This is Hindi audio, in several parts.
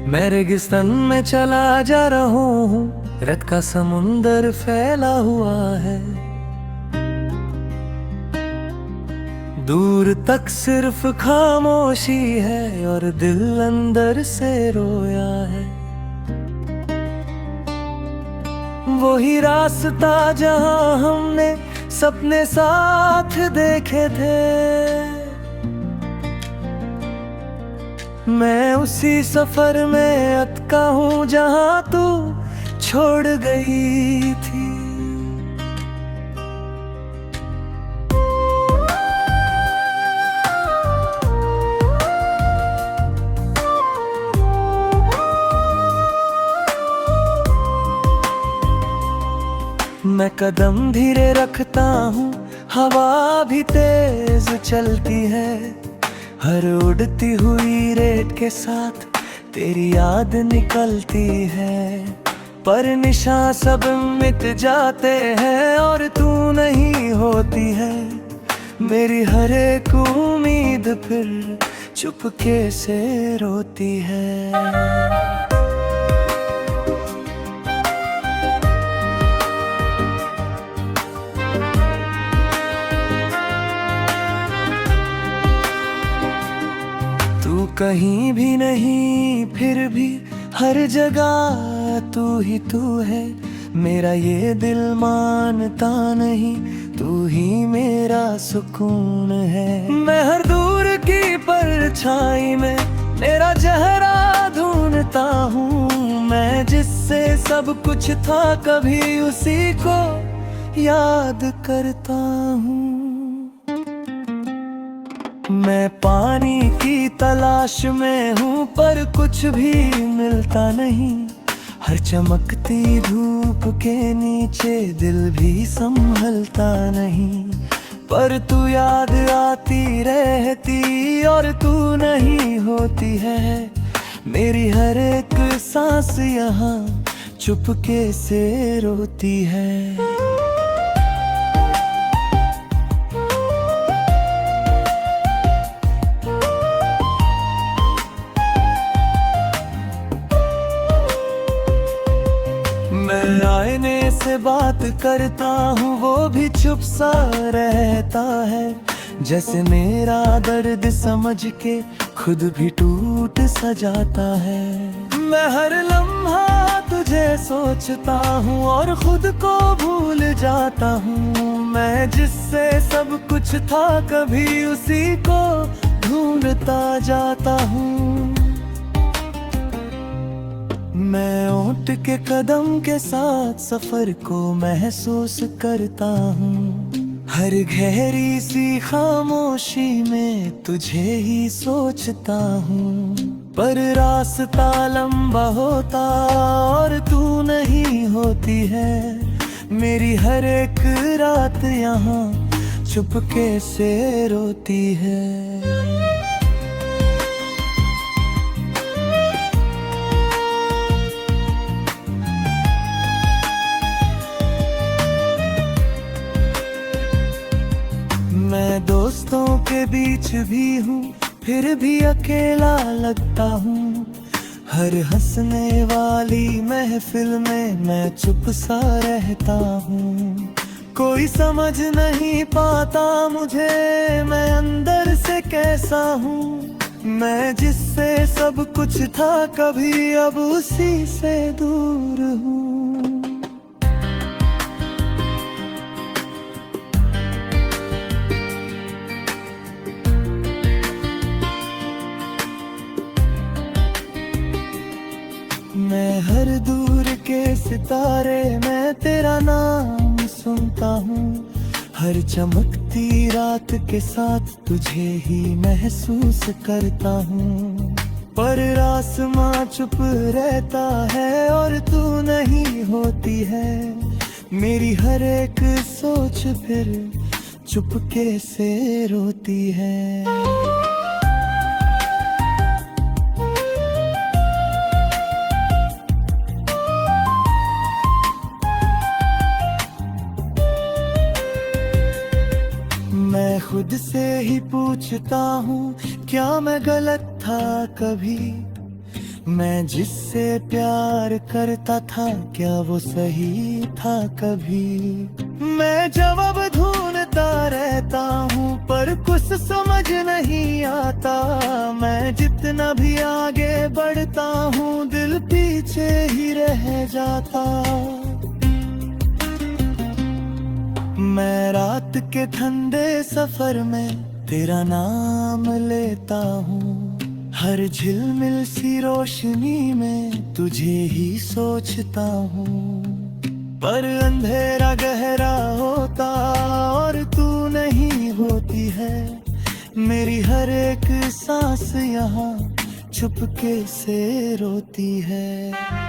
मैं रेगिस्तान में चला जा रहा हूँ, रेत का समुंदर फैला हुआ है। दूर तक सिर्फ खामोशी है और दिल अंदर से रोया है। वही रास्ता जहाँ हमने सपने साथ देखे थे, मैं उसी सफर में अटका हूँ जहाँ तू छोड़ गई थी। मैं कदम धीरे रखता हूँ, हवा भी तेज चलती है। हर उड़ती हुई रेत के साथ तेरी याद निकलती है। पर निशान सब मिट जाते हैं और तू नहीं होती है। मेरी हर एक उम्मीद फिर चुपके से रोती है। तू कहीं भी नहीं, फिर भी हर जगह तू ही तू है। मेरा ये दिल मानता नहीं, तू ही मेरा सुकून है। मैं हर दूर की परछाई में मेरा चेहरा ढूंढता हूँ। मैं जिससे सब कुछ था, कभी उसी को याद करता हूँ। मैं पानी की तलाश में हूँ, पर कुछ भी मिलता नहीं। हर चमकती धूप के नीचे दिल भी संभलता नहीं। पर तू याद आती रहती और तू नहीं होती है। मेरी हर एक सांस यहाँ चुपके से रोती है। मैं आईने से बात करता हूँ, वो भी चुप सा रहता है। जैसे मेरा दर्द समझ के खुद भी टूट सा जाता है। मैं हर लम्हा तुझे सोचता हूँ और खुद को भूल जाता हूँ। मैं जिससे सब कुछ था, कभी उसी को ढूंढता जाता हूँ। मैं ऊंट के कदम के साथ सफर को महसूस करता हूँ। हर गहरी सी खामोशी में तुझे ही सोचता हूँ। पर रास्ता लंबा होता और तू नहीं होती है। मेरी हर एक रात यहाँ चुपके से रोती है। मैं दोस्तों के बीच भी हूँ, फिर भी अकेला लगता हूँ। हर हंसने वाली महफिल में मैं चुप सा रहता हूँ। कोई समझ नहीं पाता मुझे, मैं अंदर से कैसा हूँ। मैं जिससे सब कुछ था, कभी अब उसी से दूर हूँ। मैं हर दूर के सितारे में तेरा नाम सुनता हूँ। हर चमकती रात के साथ तुझे ही महसूस करता हूँ। पर आसमां चुप रहता है और तू नहीं होती है। मेरी हर एक सोच फिर चुपके से रोती है। मैं खुद से ही पूछता हूँ, क्या मैं गलत था कभी? मैं जिससे प्यार करता था क्या वो सही था कभी। मैं जवाब ढूंढता रहता हूँ पर कुछ समझ नहीं आता। मैं जितना भी आगे बढ़ता हूँ दिल पीछे ही रह जाता। मैं रात के ठंडे सफर में तेरा नाम लेता हूँ। हर झिलमिल सी रोशनी में तुझे ही सोचता हूँ। पर अंधेरा गहरा होता और तू नहीं होती है। मेरी हर एक सांस यहाँ चुपके से रोती है।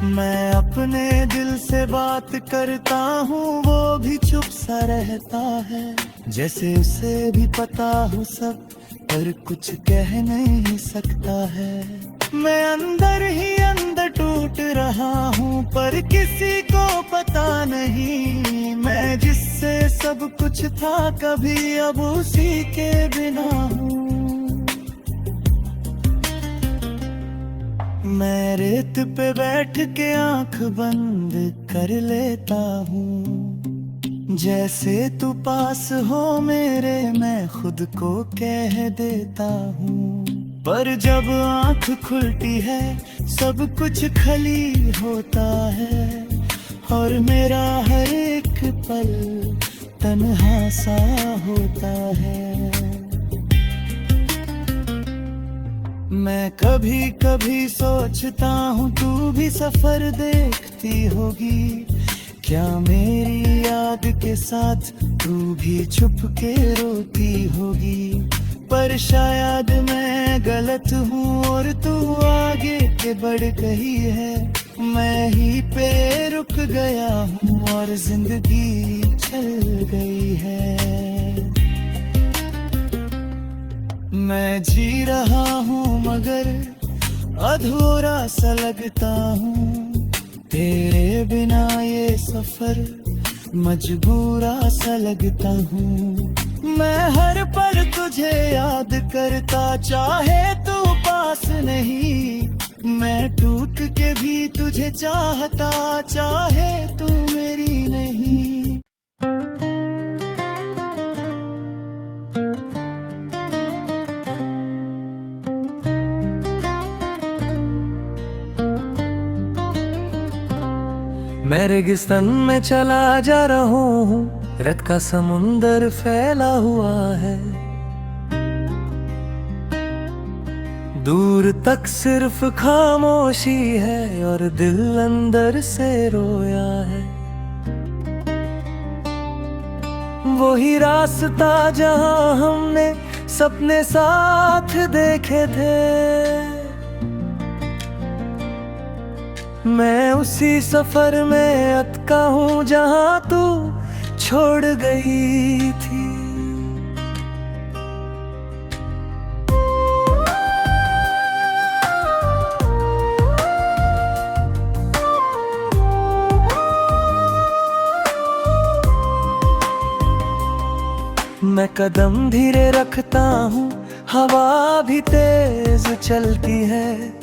मैं अपने दिल से बात करता हूँ वो भी चुप सा रहता है। जैसे उसे भी पता हो सब पर कुछ कह नहीं सकता है। मैं अंदर ही अंदर टूट रहा हूँ पर किसी को पता नहीं। मैं जिससे सब कुछ था कभी अब उसी के बिना हूँ। मैं रेत पे बैठ के आंख बंद कर लेता हूँ। जैसे तू पास हो मेरे मैं खुद को कह देता हूँ। पर जब आंख खुलती है सब कुछ खाली होता है। और मेरा हर एक पल तन्हा सा होता है। मैं कभी कभी सोचता हूँ तू भी सफर देखती होगी। क्या मेरी याद के साथ तू भी छुप के रोती होगी। पर शायद मैं गलत हूँ और तू आगे के बढ़ गई है। मैं ही पे रुक गया हूँ और जिंदगी चल गई है। मैं जी रहा हूँ मगर अधूरा सा लगता हूँ। तेरे बिना ये सफर मजबूरा सा लगता हूँ। मैं हर पल तुझे याद करता चाहे तू पास नहीं। मैं टूट के भी तुझे चाहता चाहे तू मेरी नहीं। मैं रेगिस्तान में चला जा रहा हूँ। रत का समुंदर फैला हुआ है। दूर तक सिर्फ खामोशी है और दिल अंदर से रोया है। वही रास्ता जहाँ हमने सपने साथ देखे थे। मैं उसी सफर में अटका हूँ जहाँ तू छोड़ गई थी। मैं कदम धीरे रखता हूँ हवा भी तेज चलती है।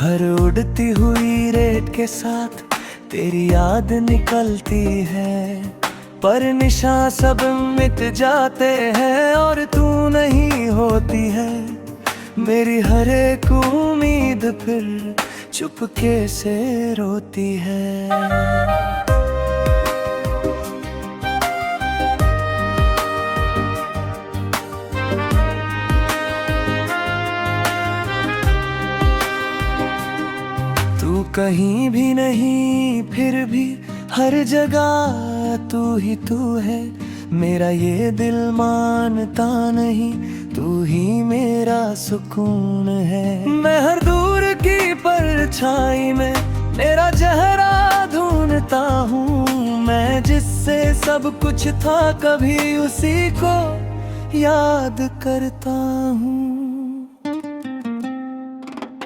हर उड़ती हुई रेत के साथ तेरी याद निकलती है। पर निशान सब मिट जाते हैं और तू नहीं होती है। मेरी हर एक उम्मीद फिर चुपके से रोती है। तू कहीं भी नहीं फिर भी हर जगह तू ही तू है। मेरा ये दिल मानता नहीं तू ही मेरा सुकून है। मैं हर दूर की परछाई में मेरा चेहरा ढूंढता हूँ। मैं जिससे सब कुछ था कभी उसी को याद करता हूँ।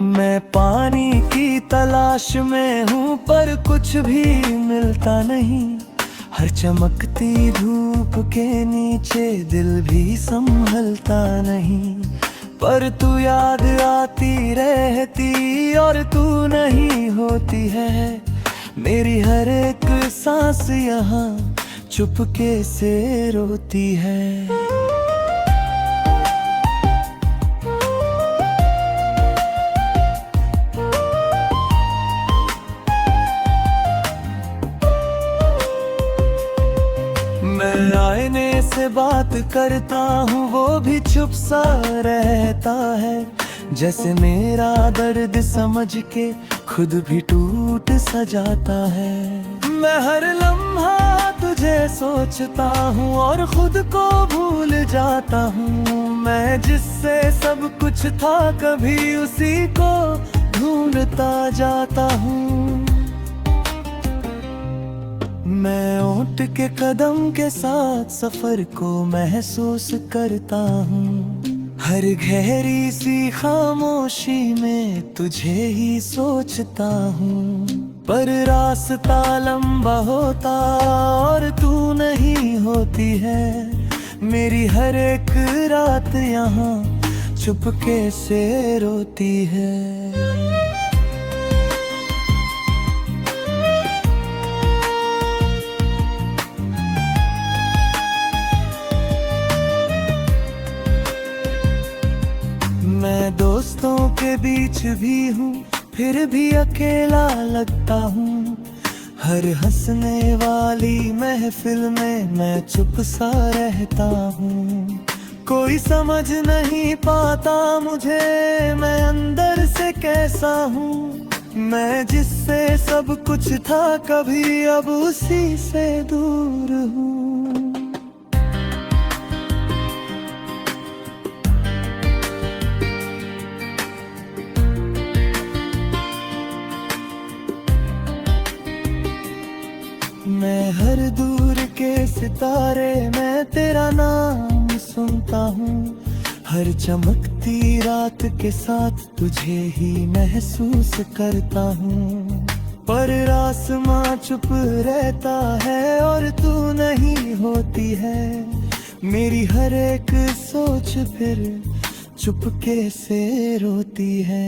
मैं पानी की तलाश में हूँ पर कुछ भी मिलता नहीं। हर चमकती धूप के नीचे दिल भी संभलता नहीं। पर तू याद आती रहती और तू नहीं होती है। मेरी हर एक सांस यहाँ चुपके से रोती है। मैं आईने से बात करता हूँ वो भी चुप सा रहता है। जैसे मेरा दर्द समझ के खुद भी टूट सा जाता है। मैं हर लम्हा तुझे सोचता हूँ और खुद को भूल जाता हूँ। मैं जिससे सब कुछ था कभी उसी को ढूंढता जाता हूँ। मैं ऊंट के कदम के साथ सफर को महसूस करता हूँ। हर गहरी सी खामोशी में तुझे ही सोचता हूँ। पर रास्ता लंबा होता और तू नहीं होती है। मेरी हर एक रात यहाँ चुपके से रोती है। मैं दोस्तों के बीच भी हूँ फिर भी अकेला लगता हूँ। हर हंसने वाली महफिल में मैं चुप सा रहता हूँ। कोई समझ नहीं पाता मुझे मैं अंदर से कैसा हूँ। मैं जिससे सब कुछ था कभी अब उसी से दूर हूँ। मैं हर दूर के सितारे में तेरा नाम सुनता हूँ। हर चमकती रात के साथ तुझे ही महसूस करता हूँ। पर आसमां चुप रहता है और तू नहीं होती है। मेरी हर एक सोच फिर चुपके से रोती है।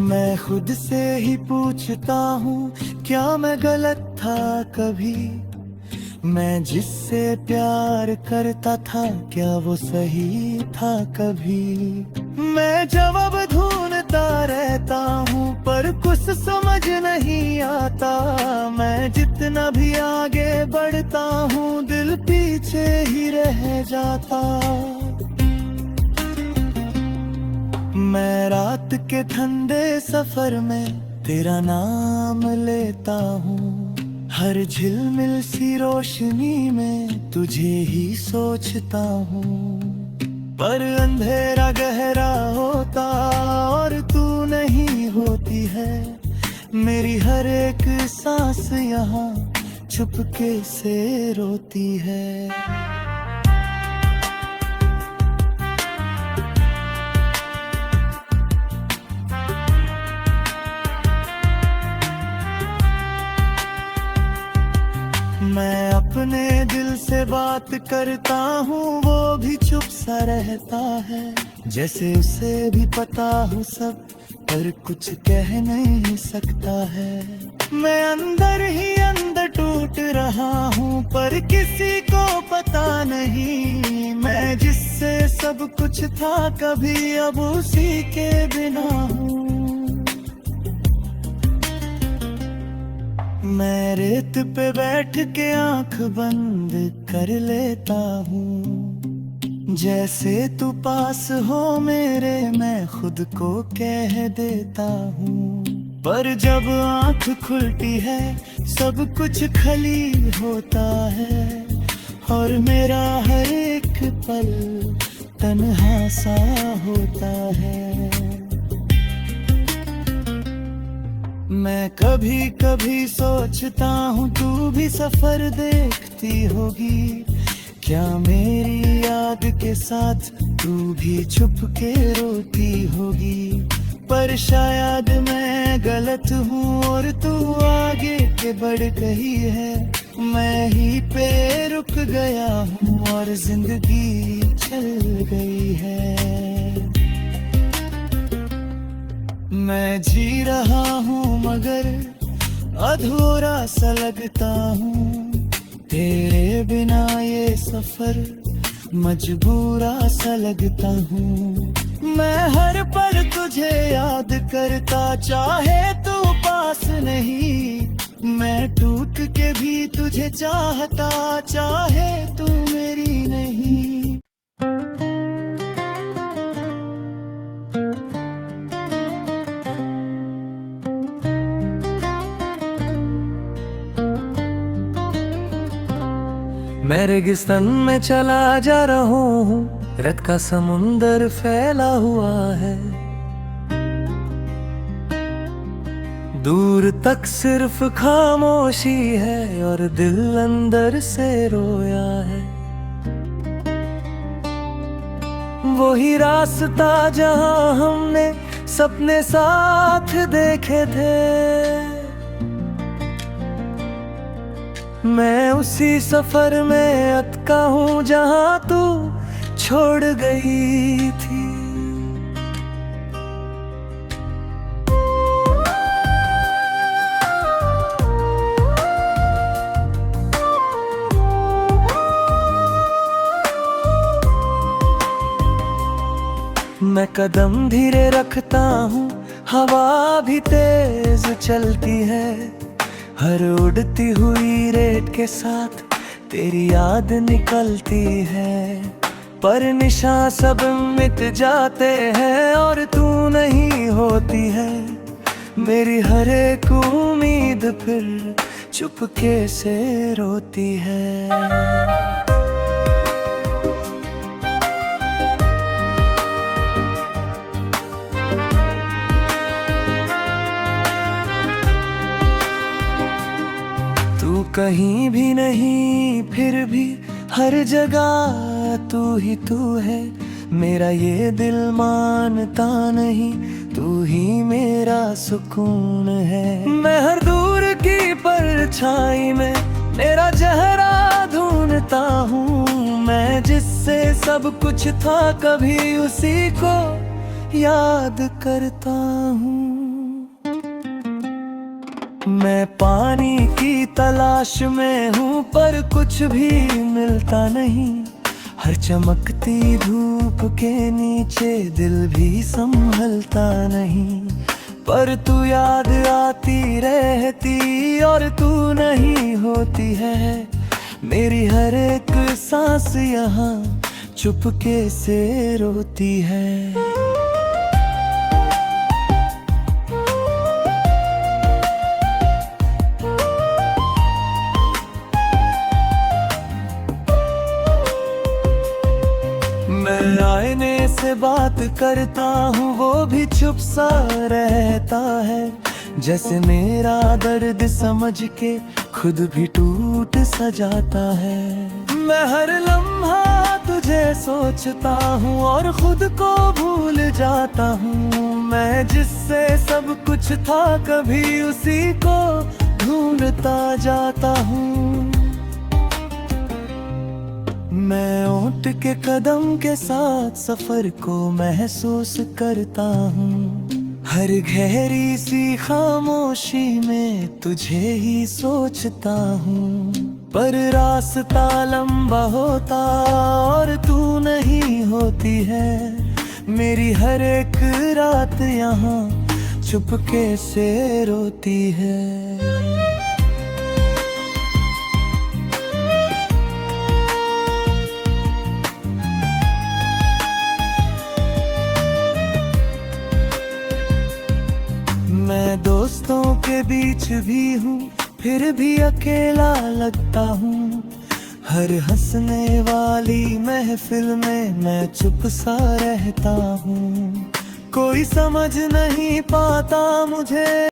मैं खुद से ही पूछता हूँ क्या मैं गलत था कभी। मैं जिससे प्यार करता था क्या वो सही था कभी। मैं जवाब ढूंढता रहता हूँ पर कुछ समझ नहीं आता। मैं जितना भी आगे बढ़ता हूँ दिल पीछे ही रह जाता। मैं रात के ठंडे सफर में तेरा नाम लेता हूँ। हर झिलमिल सी रोशनी में तुझे ही सोचता हूँ। पर अंधेरा गहरा होता और तू नहीं होती है। मेरी हर एक सांस यहाँ चुपके से रोती है। मैं अपने दिल से बात करता हूँ वो भी चुप सा रहता है। जैसे उसे भी पता हो सब पर कुछ कह नहीं सकता है। मैं अंदर ही अंदर टूट रहा हूँ पर किसी को पता नहीं। मैं जिससे सब कुछ था कभी अब उसी के बिना हूँ। मैं रेत पे बैठ के आंख बंद कर लेता हूँ। जैसे तू पास हो मेरे मैं खुद को कह देता हूँ। पर जब आंख खुलती है सब कुछ खाली होता है। और मेरा हर एक पल तन्हा सा होता है। मैं कभी कभी सोचता हूँ तू भी सफर देखती होगी, क्या मेरी याद के साथ तू भी छुप के रोती होगी। पर शायद मैं गलत हूँ और तू आगे के बढ़ गई है, मैं ही पे रुक गया हूँ और जिंदगी चल गई है। मैं जी रहा हूँ मगर अधूरा सा लगता हूँ, तेरे बिना ये सफर मजबूरा सा लगता हूँ। मैं हर पल तुझे याद करता, चाहे तू पास नहीं, मैं टूट के भी तुझे चाहता, चाहे तू मेरी नहीं। मैं रेगिस्तान में चला जा रहा हूँ, रेत का समुंदर फैला हुआ है, दूर तक सिर्फ खामोशी है और दिल अंदर से रोया है। वही रास्ता जहाँ हमने सपने साथ देखे थे, मैं उसी सफर में अटका हूँ जहाँ तू छोड़ गई थी। मैं कदम धीरे रखता हूँ, हवा भी तेज चलती है, हर उड़ती हुई रेत के साथ तेरी याद निकलती है। पर निशान सब मिट जाते हैं और तू नहीं होती है, मेरी हर एक उम्मीद फिर चुपके से रोती है। तू कहीं भी नहीं, फिर भी हर जगह तू ही तू है, मेरा ये दिल मानता नहीं, तू ही मेरा सुकून है। मैं हर दूर की परछाई में मेरा चेहरा ढूंढता हूँ, मैं जिससे सब कुछ था कभी उसी को याद करता हूँ। मैं पानी की तलाश में हूँ पर कुछ भी मिलता नहीं, हर चमकती धूप के नीचे दिल भी संभलता नहीं। पर तू याद आती रहती और तू नहीं होती है, मेरी हर एक सांस यहाँ चुपके से रोती है। मैं आईने से बात करता हूँ, वो भी चुप सा रहता है, जैसे मेरा दर्द समझ के खुद भी टूट सा जाता है। मैं हर लम्हा तुझे सोचता हूँ और खुद को भूल जाता हूँ, मैं जिससे सब कुछ था कभी उसी को ढूंढता जाता हूँ। मैं ऊंट के कदम के साथ सफर को महसूस करता हूँ, हर गहरी सी खामोशी में तुझे ही सोचता हूँ। पर रास्ता लंबा होता और तू नहीं होती है, मेरी हर एक रात यहाँ चुपके से रोती है। मैं दोस्तों के बीच भी हूँ फिर भी अकेला लगता हूँ, हर हंसने वाली महफिल में मैं चुप सा रहता हूँ। कोई समझ नहीं पाता मुझे।